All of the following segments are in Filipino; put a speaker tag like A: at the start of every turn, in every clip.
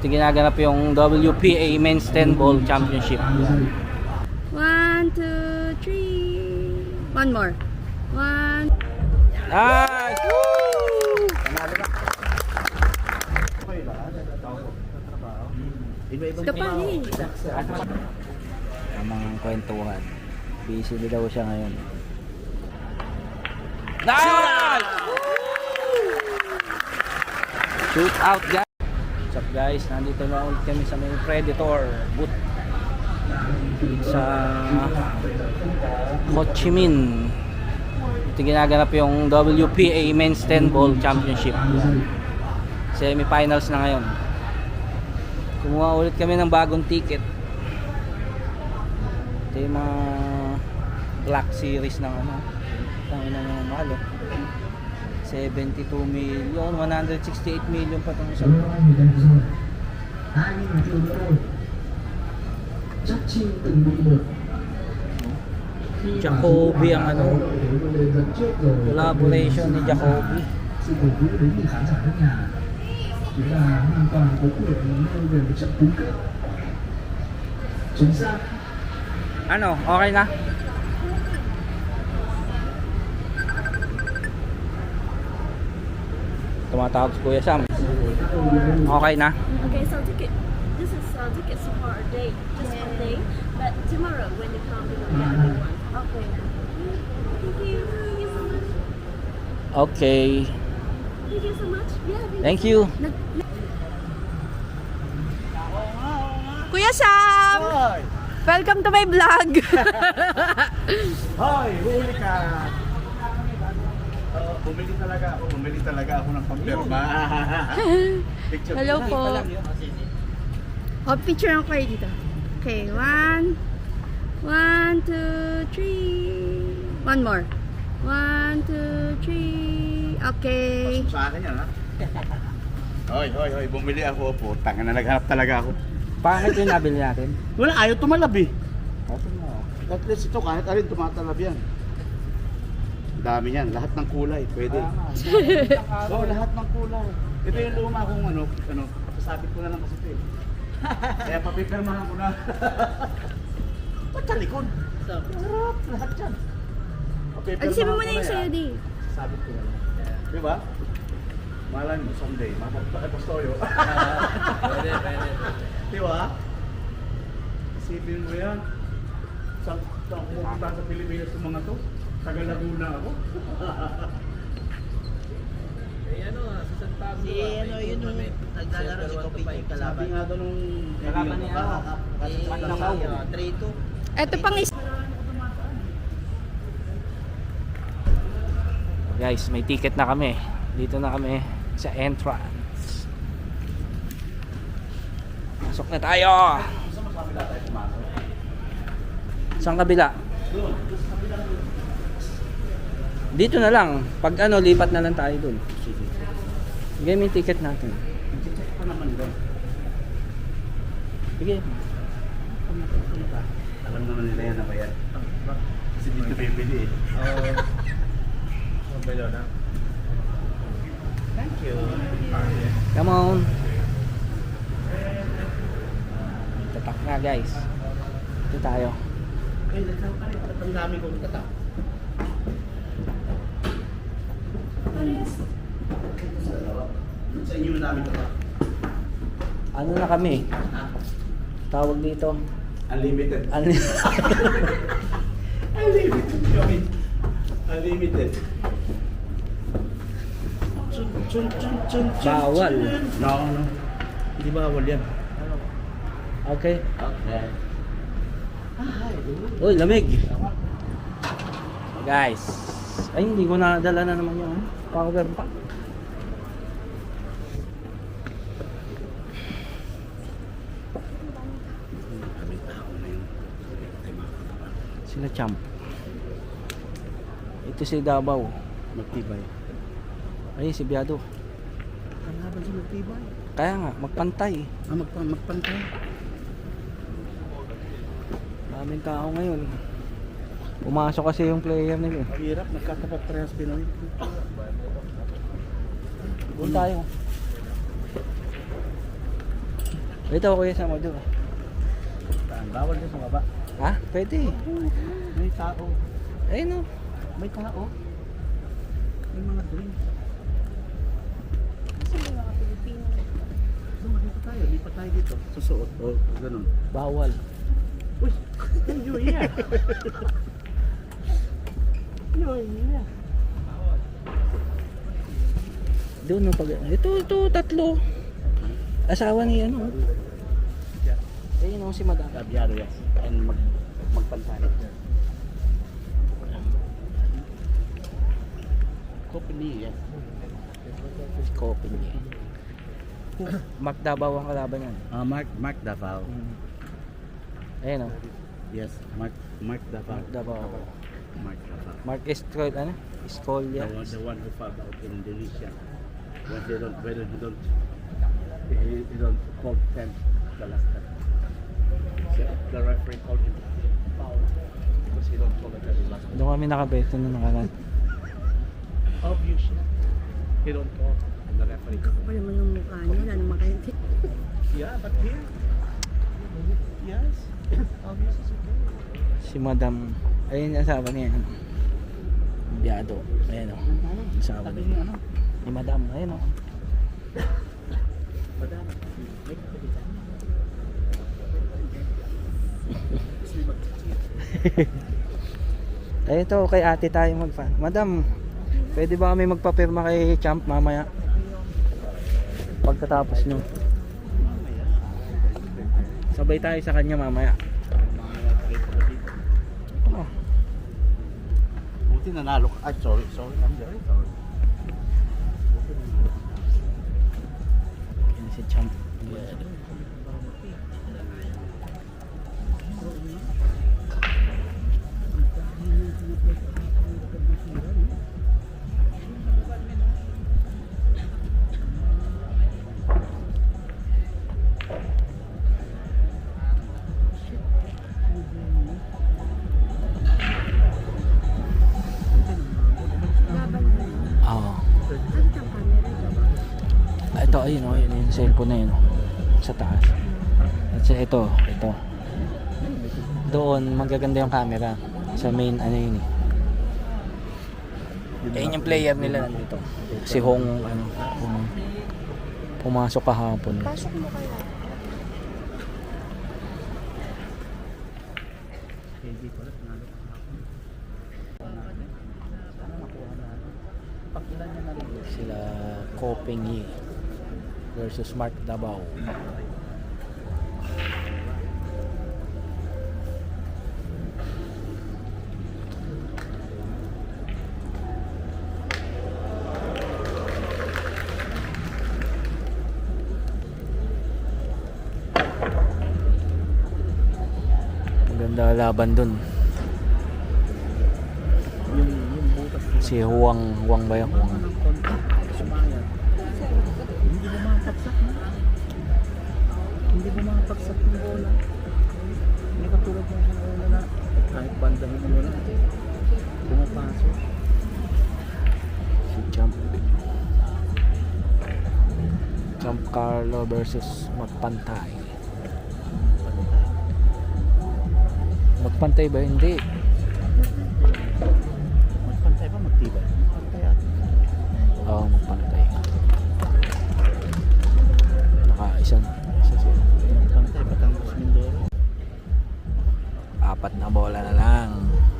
A: Ito ginaganap yung WPA Men's 10 Ball Championship.
B: 1, 2, 3. One more. One.
A: Nice! Woo!
B: Ito pa eh.
A: Tamang kwentuhan. Busy na daw siya ngayon. Nice! Shoot out guys! What's up guys? Nandito na ulit kami sa may Predator booth sa Ho Chi Minh. Ito ginaganap yung WPA Men's 10 Ball Championship. Semi-finals na ngayon. Kumuha ulit kami ng bagong ticket. Ito yung mga Black Series ng ano. Tangina ng mahal eh. 72 million, 168 million pa itong isang. Jacoby ang ano, collaboration ni Jacoby. Ano, okay na? Tumatawag si Kuya Sam. Okay na?
C: Okay, so this is tickets for a day, just one day. But tomorrow when you come, you will get a new one. Okay. Thank you. Thank you so much.
A: Okay.
C: Thank you so much. Yeah.
A: Thank you.
B: Kuya Sam! Welcome to my vlog.
D: Hoy, huli ka! Bumili talaga ako ng pampirma. Picture.
B: Hello po. Oh, picture ako kayo dito. Okay, 1, 2, 3. One more. 1, 2, 3. Okay.
D: Sa akin yan, ha? Hoy, bumili ako po. Tanga na, naghanap talaga ako.
A: Pangit yung nabili natin.
D: Wala, ayaw tumalab eh. At least ito, kahit alin tumatalab yan. Dami yan, lahat ng kulay, pwede. Oo, lahat ng kulay. Ito yung luma kong ano, sasabit ko na lang kasi ito eh. Kaya papipirmahan ko na. Ba't sa likod? Harap, lahat yan.
B: Alisin mo muna yung sayo di.
D: Sasabit ko na lang. Di ba? Malay mo someday, mapapastoyo. Pwede. Di ba? Isipin mo yan. Saan pupunta sa Pilipinas yung mga to? Taga Laguna ako.
E: Si ano yun yung naglalaro si Kobe yung
D: Sabi
E: kalaban.
D: nga doon nung
A: Kalaban niya.
E: Eh, 3-2.
B: Ito pang isa.
A: Guys, may ticket na kami. Dito na kami sa entrance. Pasok na tayo. Saan kabila? Dito na lang. Pag ano, lipat na lang tayo dun.
D: Sige.
A: Sige, may ticket natin.
D: Check pa naman doon.
A: Sige.
D: Alam naman nila yan na ba yan? Kasi dito bibili eh. Thank you.
A: Come on. Tatak nga guys. Ito tayo.
D: Ay, ang dami kong tatak. Sa inyo namin tatak.
A: Ano na kami? Tawag dito.
D: Unlimited. Unlimited kami. Unlimited.
A: Bawal.
D: No. Hindi bawal yan.
A: Okay.
D: Okay.
A: Uy, lamig. Guys. Ay, hindi ko na dala na naman yung power pack. Sila champ. Ito si Davao.
D: Magtibay.
A: Ay, si Biado.
D: Kalaban si Magtibay.
A: Kaya nga, magpantay.
D: Magpantay.
A: Daming tao ngayon. Pumasok kasi yung player nila.
D: Hirap, nagkatapat parehas Pinoy.
A: Doon tayo. Ito kuya sa modo.
D: Saan? Bawal din sa baba.
A: Ha? Pwede.
D: May tao.
A: Ayun no.
D: May tao. May mga drink.
C: Kasi may mga Pilipino.
D: Dito tayo. Lipat tayo dito. Susuot. O, ganun.
A: Bawal.
D: Uy! You're here! You're here!
A: Doon no pag ito tatlo. Asawa ni ano. Ayun no si Madam.
D: Kabyado yan. And magpantay. Company yan.
A: Coffee niya. Mark Davao ang kalaban niyan.
D: Mark Davao.
A: Ayun no.
D: Yes, Mark Davao.
A: Mark Davao.
D: Mark Davao.
A: Mark Escol ano? Escolia.
D: The one who fought out in Indonesia. When he don't call 10 the last time. So the referee called him foul because he don't call it the last time.
A: Doon kami nakabeto na nakalan.
D: Obviously, he don't call and the referee.
B: Kapal naman yung mukha niyo, wala naman kayo.
D: Yeah, but here, yes, obviously it's okay.
A: Si Madam. Ayun yung asawa niya. Biado. Ayun o. Asawa
D: Sabi
A: niya.
D: niya ano?
A: Ni Madam. Ayun o.
D: Madam,
A: Ayun to, kay ate tayo magpa. Madam, pwede ba kami magpapirma kay Champ mamaya? Pagkatapos nyo. Sabay tayo sa kanya mamaya. Oh,
D: Buti nanalo ka. Ay, sorry. I'm very sorry.
A: yun si Champ.
B: Laban na yun.
A: Oo.
B: Bakit ang camera dyan?
A: Ito, ayun o. Yun yung cellphone na yun o. Sa taas. At sa ito. Doon, magaganda yung camera. Sa main, ano yun eh. Ayun yung player nila nandito. Si Hong, ano, pumasok kahapon.
B: Pasok mo kaya.
D: Hindi ko lang nanalo ka hapon. Sana makuha natin. Pag ilan niya na rin.
A: Sila Kopeng Yi versus Mark Davao. Maganda laban dun.
D: Yung butas ko.
A: Si Huang ba yun? Huang.
D: Ng konti. Sumayad. Hindi bumapagsak na. Hindi bumapagsak yung bola. Hindi katulad ng sa bola na kahit bandahin mo na. Pumapasok.
A: Si Champ Carlo versus Magpantay. Magpantay ba? Hindi.
D: Magpantay ba? Magtibay? Magpantay ata.
A: Oo, magpantay. Isa siya.
D: Magpantay Batangas Mindoro.
A: 4 na bola na lang,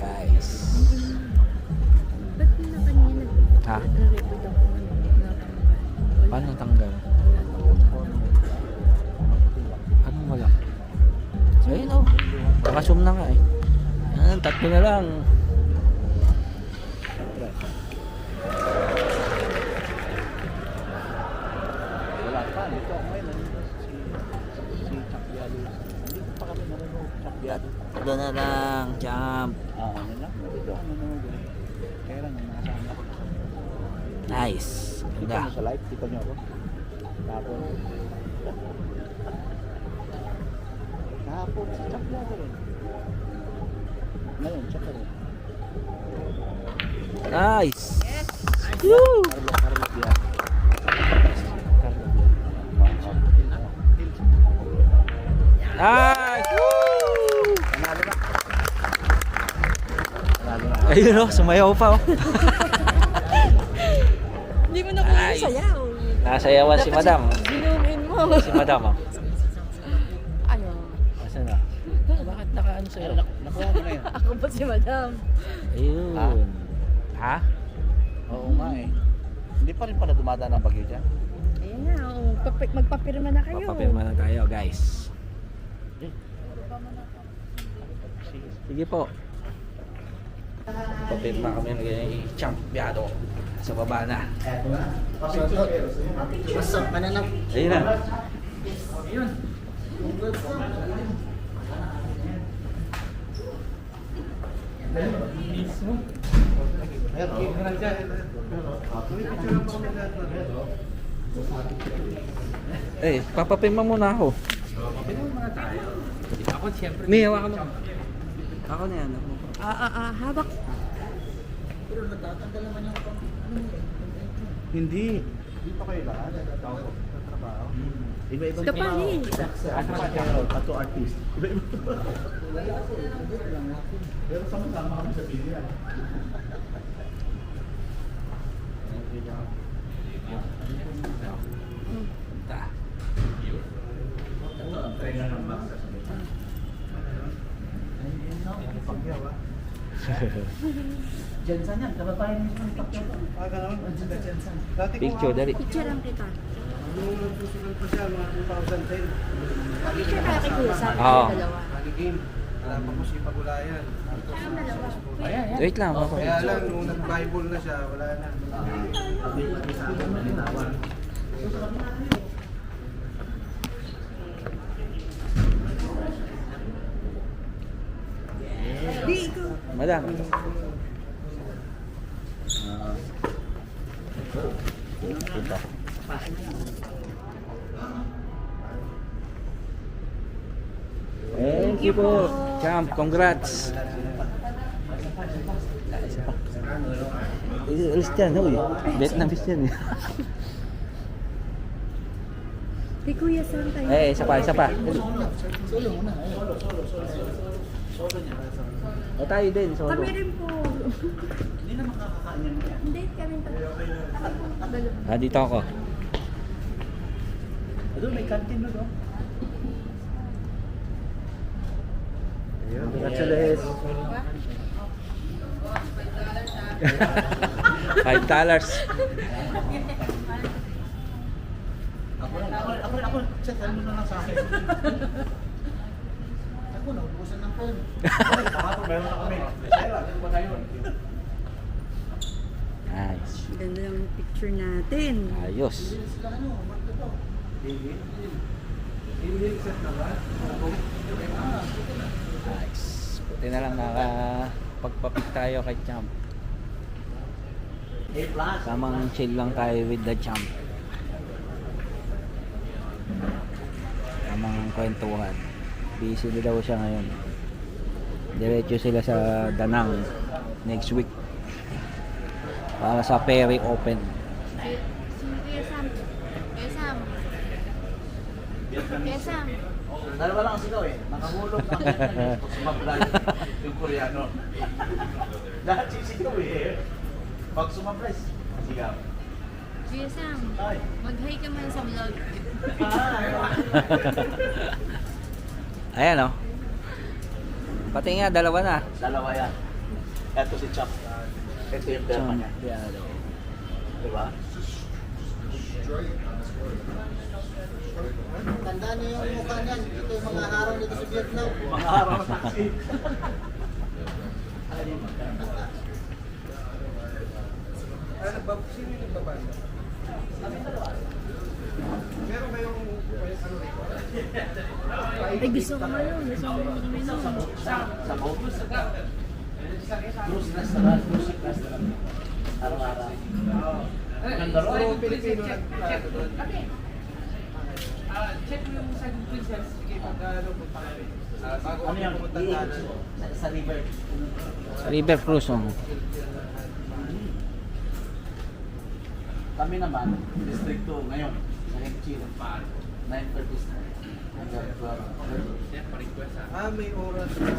A: guys.
B: Ba't na kanina
A: Ha?
B: nag-record ako natanggal?
A: Paano tanggal? Anong wala? Ayun o. Nakasum na nga eh. Yan, 3 na lang.
D: Wala pa. Dito ako ngayon. Si Chakyalo. Hindi pa kami nanonood. Chakyalo.
A: 3 na lang, Champ.
D: Ano lang. Dito ako nanonood. Kaya lang, nakasama ako.
A: Nice.
D: Kita
A: Ganda.
D: mo sa live. Kita niyo ako. Kahapon si Chakyalo rin. Ngayon, siya pa rin.
A: Nice. Woo!
D: Carlo Biag. Carlo Biag.
A: Nice! Woo!
D: Panalo na. Panalo na.
A: Ayun oh, sumayaw pa oh.
B: Hindi mo na kung
A: Ay.
B: sayaw.
A: Nasayawan si Madam.
B: Ginumin mo.
A: Si Madam oh.
B: Ano?
A: Asan na? Bakit nakaano sa'yo?
D: Nakuha mo na yan.
B: Ako ba si Madam?
A: Ayun. Ha?
D: Oo nga eh. Hindi pa rin pala dumadaan ang bagyo dyan.
B: Ayan na, oh. Magpapirma na kayo.
A: Papapirma na tayo guys. Sige po. Papirma kami ng champiado. Sa baba na.
E: Basta, mananap.
A: Ayun na. Eh, papapirma muna ako. Ako siyempre. May hawakan mo. Ako na yan.
B: Hawak.
D: Hindi. Hindi pa kayo lahat. Trabaho. Iba-iba.
B: Kapali.
D: Pato artist. Iba-iba. Pero sama-sama kami sa video.
A: Ta.
E: Jensan yan, kababayan mo yung takyo.
A: Picture dali.
B: Picture ang kita.
D: Nung nagsusunod pa siya, mga 2010.
B: Picture kaya kay Kuya Sam.
A: Oo.
B: Dalawa.
F: Nagiging, alam mo si Pagulayan.
B: Ang dalawa.
A: Wait lang.
F: Kaya lang, nung nag-Bible na siya, wala na.
B: Di, ikaw.
A: Madam. Ito. Thank you po. Champ, congrats. Alis dyan, huy. Vietnamese yan eh.
B: Kay Kuya Sam tayo.
A: Eh, isa pa, isa pa. O tayo din, solo.
B: Kami rin po.
E: Hindi na makakakain yan.
B: Hindi, kami tatlo. Dalawa.
A: Ah, dito ako.
E: Doon, may canteen na doon.
A: Congratulations. $5.
E: Ako, chat, ano na lang sa akin. Ako, naubusan ng phone.
D: Meron na kami. Ano ba ngayon?
A: Nice.
B: Ganda yung picture natin.
A: Ayos. Nice. Buti na lang nakapagpapik tayo kay Champ.
E: A+.
A: Tamang chill lang tayo with the Champ. Tamang kwentuhan. Busy na daw siya ngayon. Diretso sila sa Danang next week para sa Perry Open.
B: Kuya Sam. Kuya Sam. Kuya Sam.
E: Dalawa lang ang sigaw eh. Nakahulog ang pag sumablay yung Koreano. Lahat sisigaw eh. Pag sumablay, sigaw.
B: Kuya Sam.
E: Ay.
B: Mag-hi ka man sa vlog.
A: Ayan oh. Pati nga dalawa na.
E: Dalawa yan. Ito si Chop. Ito yung perma niya. Diba?
G: Tandaan niyo yung mukha niyan. Ito yung mga araw dito sa Vietnam.
E: Mga araw na taxi.
F: Sino yung nagbabanda? Meron kayong ano rito?
B: Ay, gusto ko ngayon. Gusto ko uminom.
E: Sa boat. Cruise restaurant. Cruise restaurant. Araw-araw. Ganda ro.
F: So, Pilipino nagplano doon.
H: Check mo yung sa Google Search. Sige, pagkano punta kayo.
F: Bago
E: Ano
F: kami
E: yan?
F: pumunta
E: Sa river.
A: River Cruise oh.
E: Kami naman, District 2 ngayon. Sa Hengchi. 9:30 na. Hanggang 12.
F: May oras na.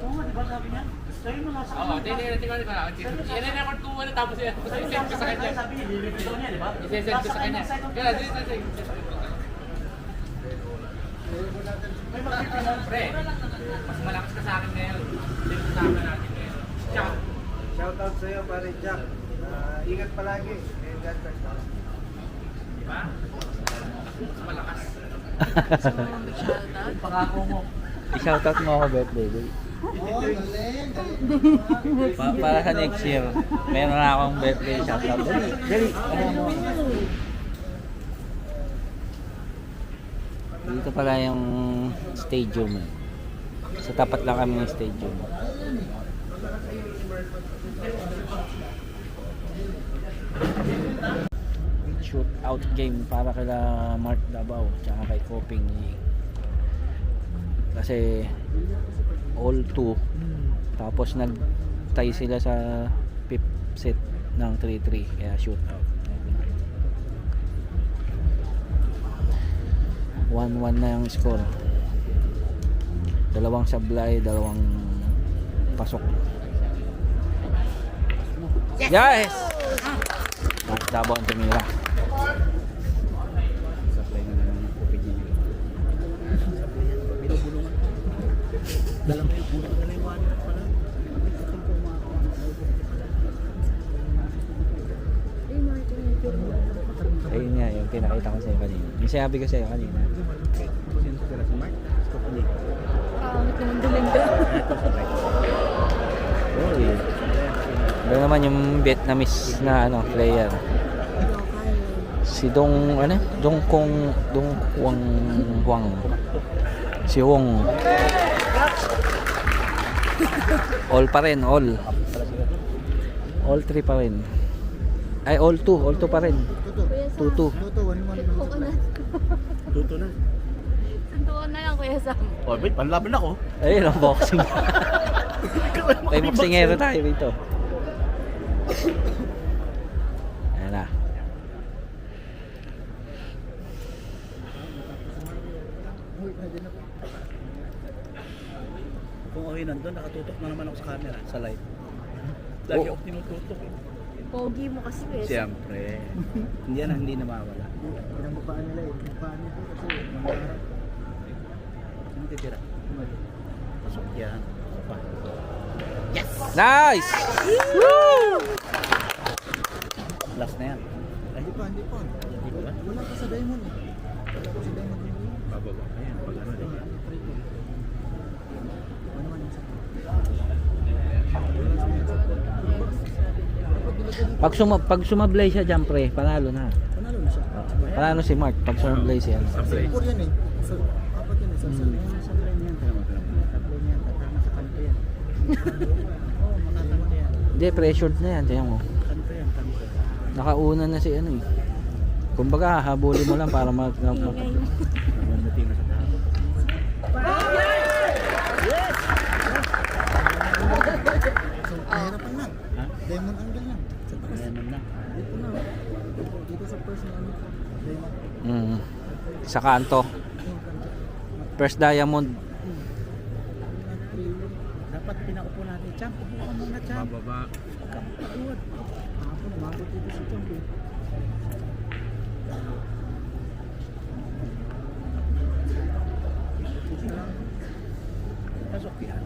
E: Oo nga, di ba sabi niya? Sa'yo mo nasa
H: Oo, tingnan ko na. I-record ko muna tapos i-send ko sa kanya.
E: Sabi niya, delivery daw niya, di ba?
H: I-send ko sa kanya. Kaya,
E: May magpipinal.
H: pre, mas malakas ka sa akin ngayon. Dito sa akin natin ngayon. Ciao.
F: Shoutout sa'yo, pare Jack. Ingat palagi. And God bless.
H: Di ba? Mas malakas.
E: Pangako mo.
A: I-shoutout mo ako birthday, boy.
G: Oh, galing.
A: Para sa next year, meron na akong birthday shoutout. Dali, dali. Ano mo? Dito pala yung stadium. Sa tapat lang kami ng stadium. Shoot out game para kila Mark Davao tsaka kay Koping Lee. Kasi all 2 tapos nag-tie sila sa 5th set ng 3-3 kaya shoot out. 1-1 na yung score. Dalawang sablay, dalawang pasok. Yes! Mark Davao ang tumira. Sablay na naman yung Koping Lee. Ayun nga, yung pinakita ko sa'yo kanina. Yung sinabi ko sa'yo kanina. Sino sila si Mark? Stopalik.
B: Pangit naman dulinda.
A: Uy. Ito naman yung Vietnamese na player. Si Dong, Dong Quang. Si Wong. All pa rin, all. All 3 pa rin. Ay, all 2 pa rin. 2-2.
G: Tuto, 1-1.
B: Oo na.
E: Tuto na.
B: Suntukan na lang, Kuya Sam.
E: Oh, wait, panlaban ako.
A: Ayun ang boxing. May boxingero tayo dito. Ayan na.
E: Kung okay nandun, nakatutok na naman ako sa camera, sa live. Lagi ako tinututok eh.
C: Pogi mo kasi, Kuya Sam.
E: Siyempre. hindi na mawala.
G: Ang mukhaan nila eh. Mukhaan nila kasi mangarap.
E: Sino titira? Pasok yan. Pa.
A: Nice! Woo!
E: Last na yan. Ay,
G: Hindi pa.
E: hindi ko ba?
G: Wala pa sa Diamond eh. Wala pa sa Diamond.
E: Bababa. Ayan, pag ano din.
A: Pag sumablay siya dyan, pre, panalo na.
G: Panalo na siya.
A: Panalo si Mark pag sumablay siya.
E: Sablay.
G: Singapore yan eh. Apat yan eh.
E: Sablay niyan. Sablay niyan. Tatama sa kanto yan. Oo, matatama yan.
A: Hindi, pressured na yan. Tiyan mo.
E: Kanto yan, kanto.
A: Nakauna na si Kumbaga, habulin mo lang para
E: Namumuti na sa tao.
G: So, mahirapan lang.
E: Ha?
G: Diamond angle lang. Sa taas.
E: Ayan na.
G: Dito na. Dito sa first na ano. Diamond.
A: sa kanto. First diamond.
E: Dapat pinaupo natin. Champ, upo ka muna, Champ.
F: Bababa.
E: Kapagod.
G: Ako, umabot dito si Champ eh.
E: Pasok yan.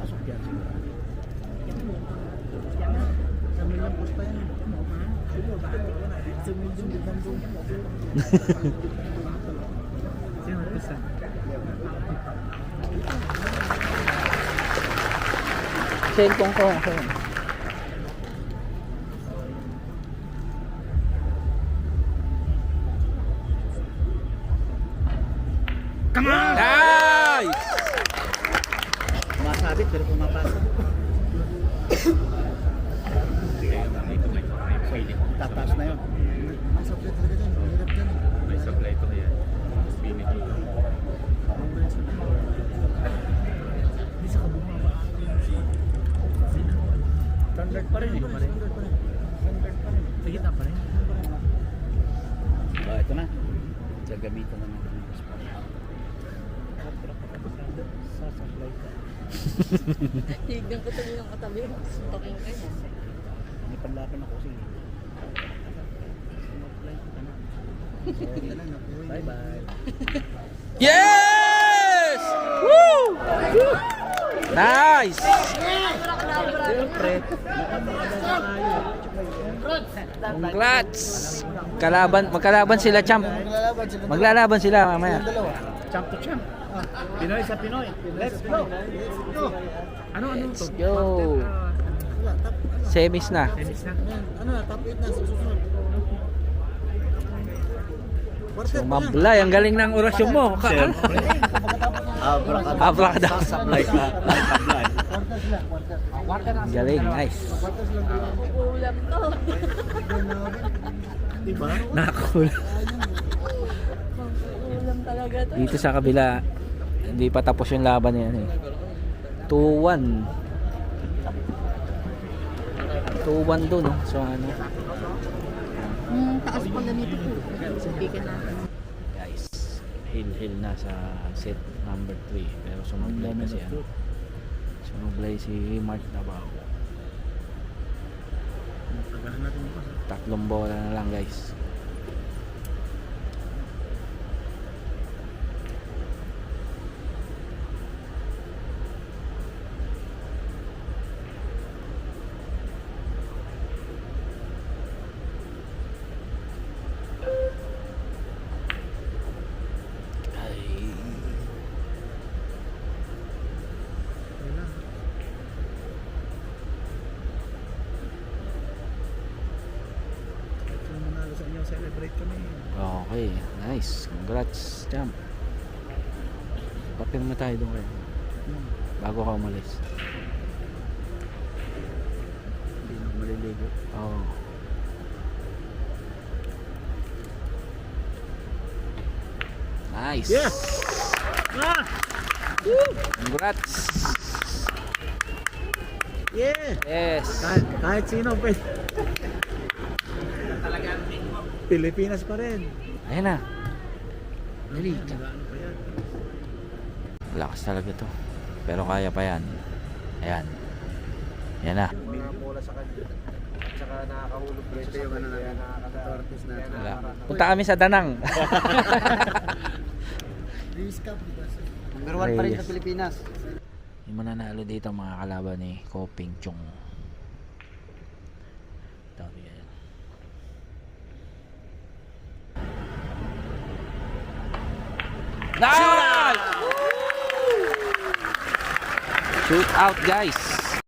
E: Pasok yan siguro.
G: Sa million post pa yan. Sa million biglang doon.
E: Sino ito?
A: Cellphone ko.
E: Come on!
A: Nice!
E: Masabit pero pumapasok. Tataas na yun.
G: Ang supply talaga dyan. Mahirap dyan eh.
F: May supply to yan. Spinik dito.
E: Hindi sa kabumaba. Standard pa rin eh.
G: Standard pa rin. Sa gitna pa rin.
A: Ito na. Gagamitan na natin ng spot.
G: Sasablay ka.
C: Hignan ko tuloy yung katabi. Suntokin kayo.
G: May panlaban ako kasi. Sumablay ka na. Bye bye.
A: Yes! Woo! Nice!
G: Siyempre.
A: Congrats! Magkalaban sila, champ. Maglalaban sila mamaya.
G: Champ to champ. Pinoy sa Pinoy. Let's go. Ano
A: Let's
G: to?
A: go. Semis na.
G: Tennis na.
F: Ano na, top 8 na sa susunod.
A: Sumablay. Ang galing ng orasyon mo. Abracadabra.
D: Sablay ka. Sablay.
A: Ang galing. Nice.
C: Ulam to.
G: Diba?
A: Nakakul.
C: Ulam talaga to.
A: Dito sa kabila, hindi pa tapos yung laban na yan eh. 2-1. 2-1 dun. So ano.
B: Taas pang ganito po. Sabihin natin.
A: Guys, hill na sa set number 3. Pero sumablay kasi ano. Sumablay si Mark Davao.
G: Tagahan natin mo pa.
A: 3 bola na lang guys.
G: Kung manalo sa inyo, celebrate kami.
A: Okay, nice. Congrats, champ. Papirma tayo doon kayo. Bago ka umalis.
G: Hindi na maliligo.
A: Oo. Nice.
G: Yes! Ah!
A: Congrats.
G: Yeah!
A: Yes.
G: Kahit sino, pwede. Pilipinas pa rin.
A: Ayan na. Dali.
G: Ano pa yan?
A: Lakas talaga to. Pero kaya pa yan. Ayan. Yan na.
F: Mga bola sa kanya. At saka nakakahulog rin
D: Ito yung ano na yan. Tortis na.
A: Wala. Punta kami sa Danang.
F: Lewis Cup, diba?
D: Number 1 pa rin sa
A: Reyes.
D: Pilipinas.
A: Yung mananalo dito mga kalaban ni Koping Chong. Dami yan. Nice! Shoot out guys.